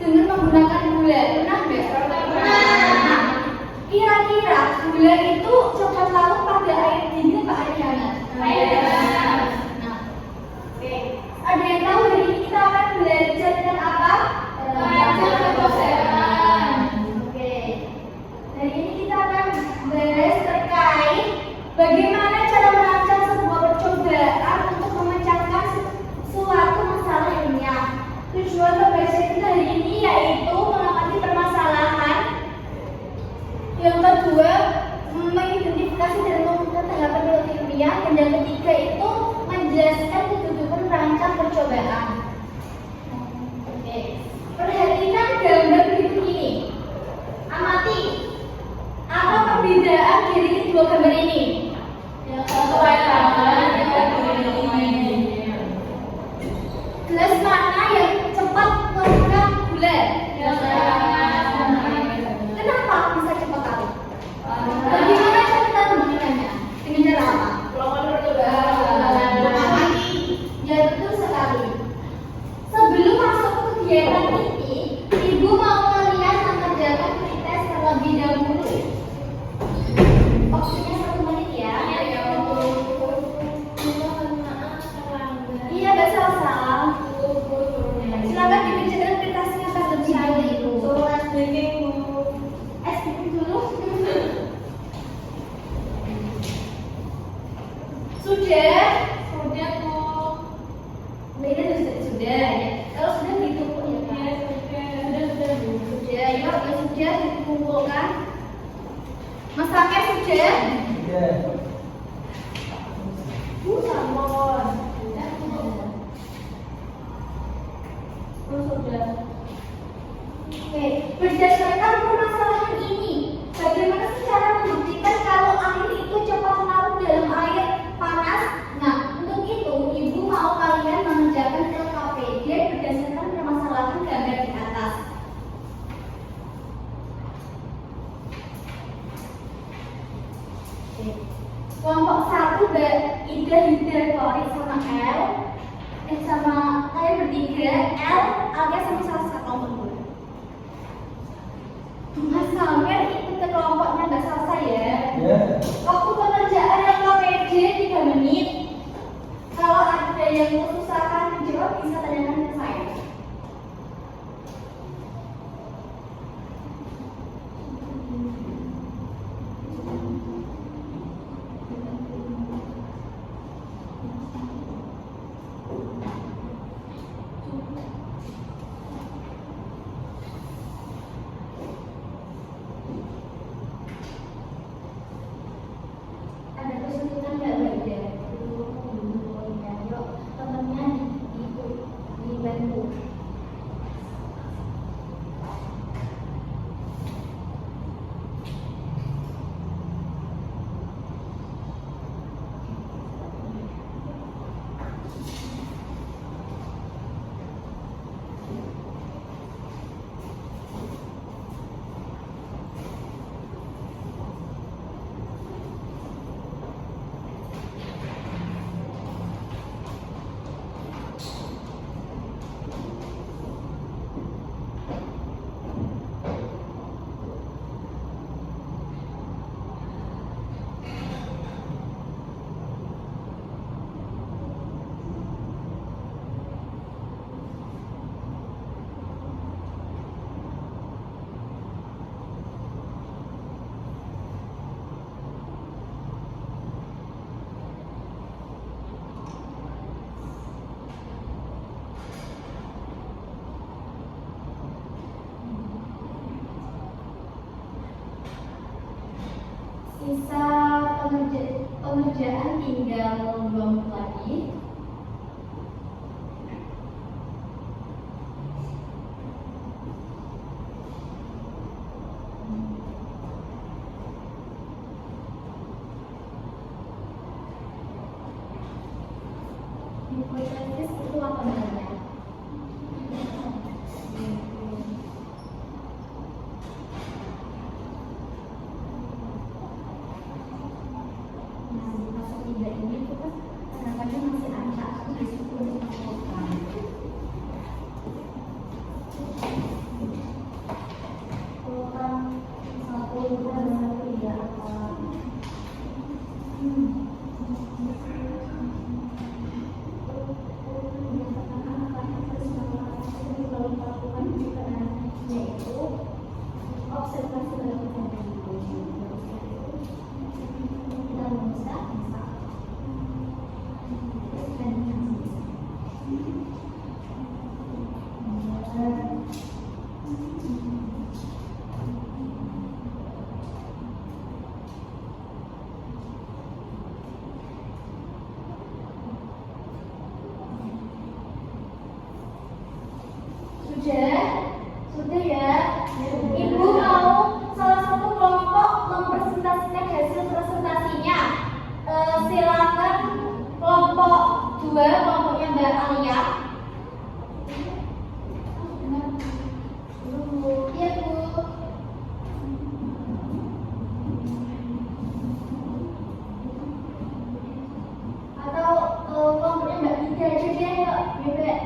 dengan menggunakan gula. Pernah nggak? Nah, kira-kira gula itu coklat larut pada air dingin atau air hangat? Nah, oke. Ada yang tahu hari ini kita akan belajar tentang apa? Percobaan. Oke. Hari ini kita akan bahas terkait bagaimana cara merancang sebuah percobaan untuk memecahkan suatu masalah ilmiah. Tujuan pembahasan kita hari ini yaitu mengamati permasalahan. Yang kedua, mengidentifikasi dan mengungkapkan tanggapan ilmiah. Dan yang ketiga itu menjelaskan kedudukan perancang percobaan. Oke. Perhatikan gambar berikut ini. Amati. Apa perbedaan dari kedua gambar ini? Gelas mana yang cepat mengurangkan gula? Kenapa bisa cepat larut? Bagaimana cara menggunakannya? Dengan cara apa? Ya betul sekali. Sebelum masuk ke kegiatan ini, Ibu mau kalian mengerjakan pretest terlebih dahulu. Waktunya 1 menit ya. Iya, gak salah. Silakan dikerjakan pretestnya terlebih dahulu. Dulu. Sudah? Sudah, Bu. Beda sudah ya. Kalau sudah ditumpuk ya, Pak. Sudah, Bu. Sudah, yuk, ya sudah dikumpulkan. Masaknya sudah? Sudah. Sampon. Sudah. Oke, berdasarkan permasalahan ini, bagaimana sih cara membuktikan kalau air itu cepat larut dalam air panas? Nah, untuk itu Ibu mau kalian mengerjakan LKPD berdasarkan permasalahan gambar di atas. Oke. Kelompok 1 Ida hidroklorid sama kalian bertiga L alias sama salah kelompok dulu. Mas Samer ikut ke kelompoknya Mbak Salsa ya. Waktu pengerjaan LKPD 3 menit. Kalau ada yang kesusahan menjawab bisa tanyakan ke saya. Ada kesulitan nggak Mbak Ida? Yuk, temennya dibantu. Sisa pengerjaan tinggal 2 menit lagi. Hipotesis itu apa namanya? Ini kita kadang-kadang masih Udah ya. Ibu mau salah satu kelompok mempresentasikan hasil presentasinya. Silakan kelompok 2, kelompoknya Mbak Alia. Iya Bu. Atau kelompoknya Mbak Ida aja deh, yuk. Bebek.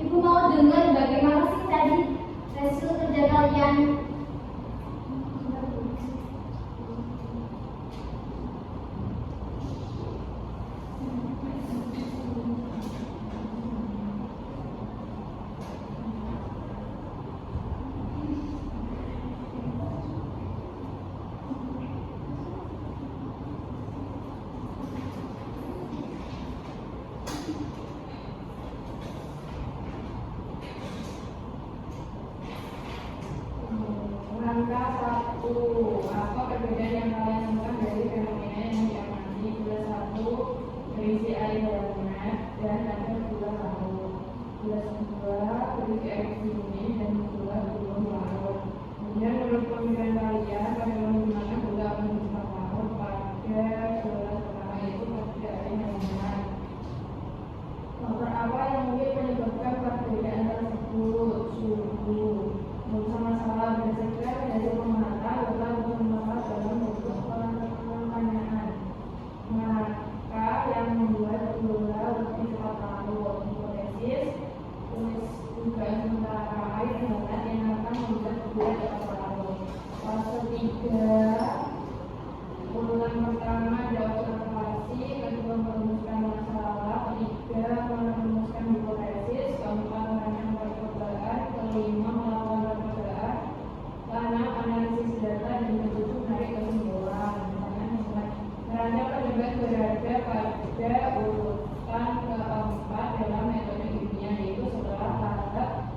Ibu mau dengar bagaimana sih tadi hasil kerja kalian? Langkah 1, apa perbedaan yang kalian temukan dari fenomena yang diamati? Gula 1 berisi air hangat dan ada gula larut. Gula 2 berisi air dingin dan gula belum larut. Kemudian menurut pemikiran kalian, bagaimana gula akan bisa larut pada gula pertama, yaitu pada air hangat? Faktor apa yang mungkin menyebabkan perbedaan tersebut? Suhu. Untuk masalah berdasarkan dari pemata adalah masalah dalam bentuk pertanyaan. Maka yang membuat gula lebih cepat larut. Hipotesis tulis dugaan sementara air hangat yang akan membuat gula cepat larut. Fase 3, urutan pertama ada observasi, kedua merumuskan masalah, ketiga merumuskan hipotesis, keempat merancang percobaan, kelima melakukan percobaan, keenam analisis data, dan ketujuh menarik kesimpulan. Merancang percobaan berada pada urutan keempat dalam metode ilmiah, yaitu setelah tahap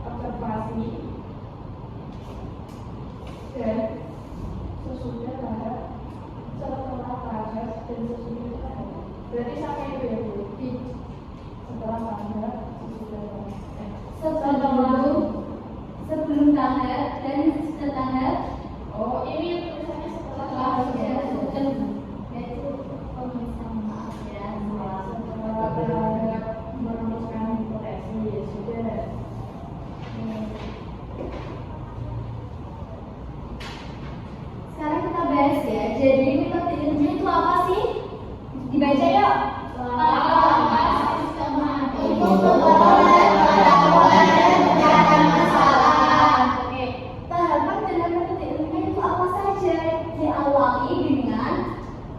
observasi dan sesudah tahap berarti sama itu ya Bu? Setelah tahap sebelum tahap dan setelah tahap. Oh, ini yang tulisannya setelah tahap ya? Yaitu maaf ya. Setelah merumuskan hipotesis sudah. Sekarang kita bahas ya. Jadi metode ilmiah itu apa sih? Dibaca yuk. Oke, tahapan dalam metode ilmiah itu apa saja? Diawali dengan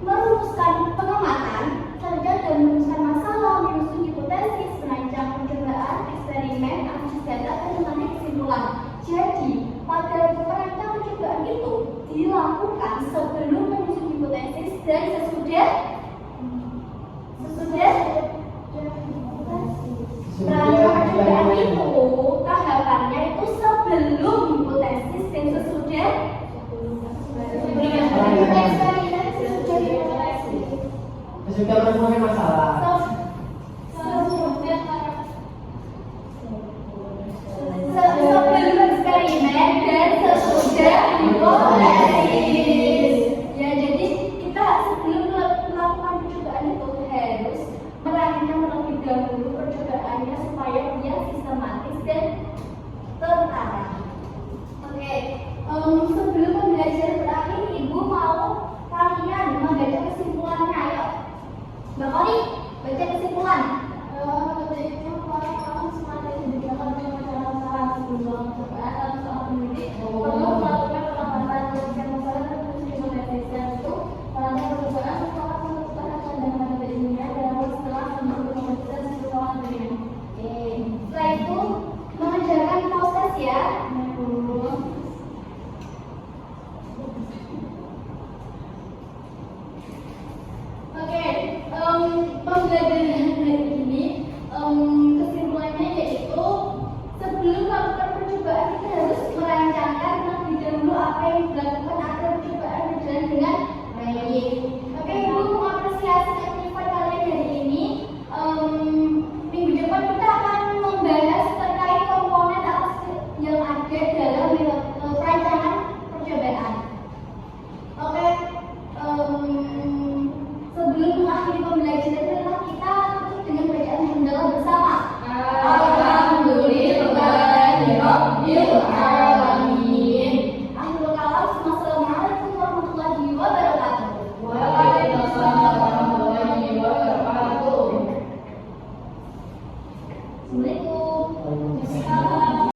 merumuskan pengamatan, kerja dan merumuskan masalah, menyusun hipotesis, merancang percobaan, eksperimen, analisis data, dan menarik kesimpulan. Jadi, pada merancang percobaan itu dilakukan sebelum menyusun hipotesis dan sesudah percobaan itu tahapannya itu sebelum hipotesis dan sesudah Sesudah menemukan masalah. Sebelum eksperimen dan sesudah hipotesis. Ya, jadi kita sebelum melakukan percobaan itu harus merancang terlebih dahulu percobaannya supaya dia sistematis dan terarah. Oke, sebelum pembelajaran berakhir, Ibu mau kalian membaca kesimpulannya. Ayo, Mbak Kori, baca kesimpulan. Setelah itu mengerjakan proses ya. Oke, pembelajaran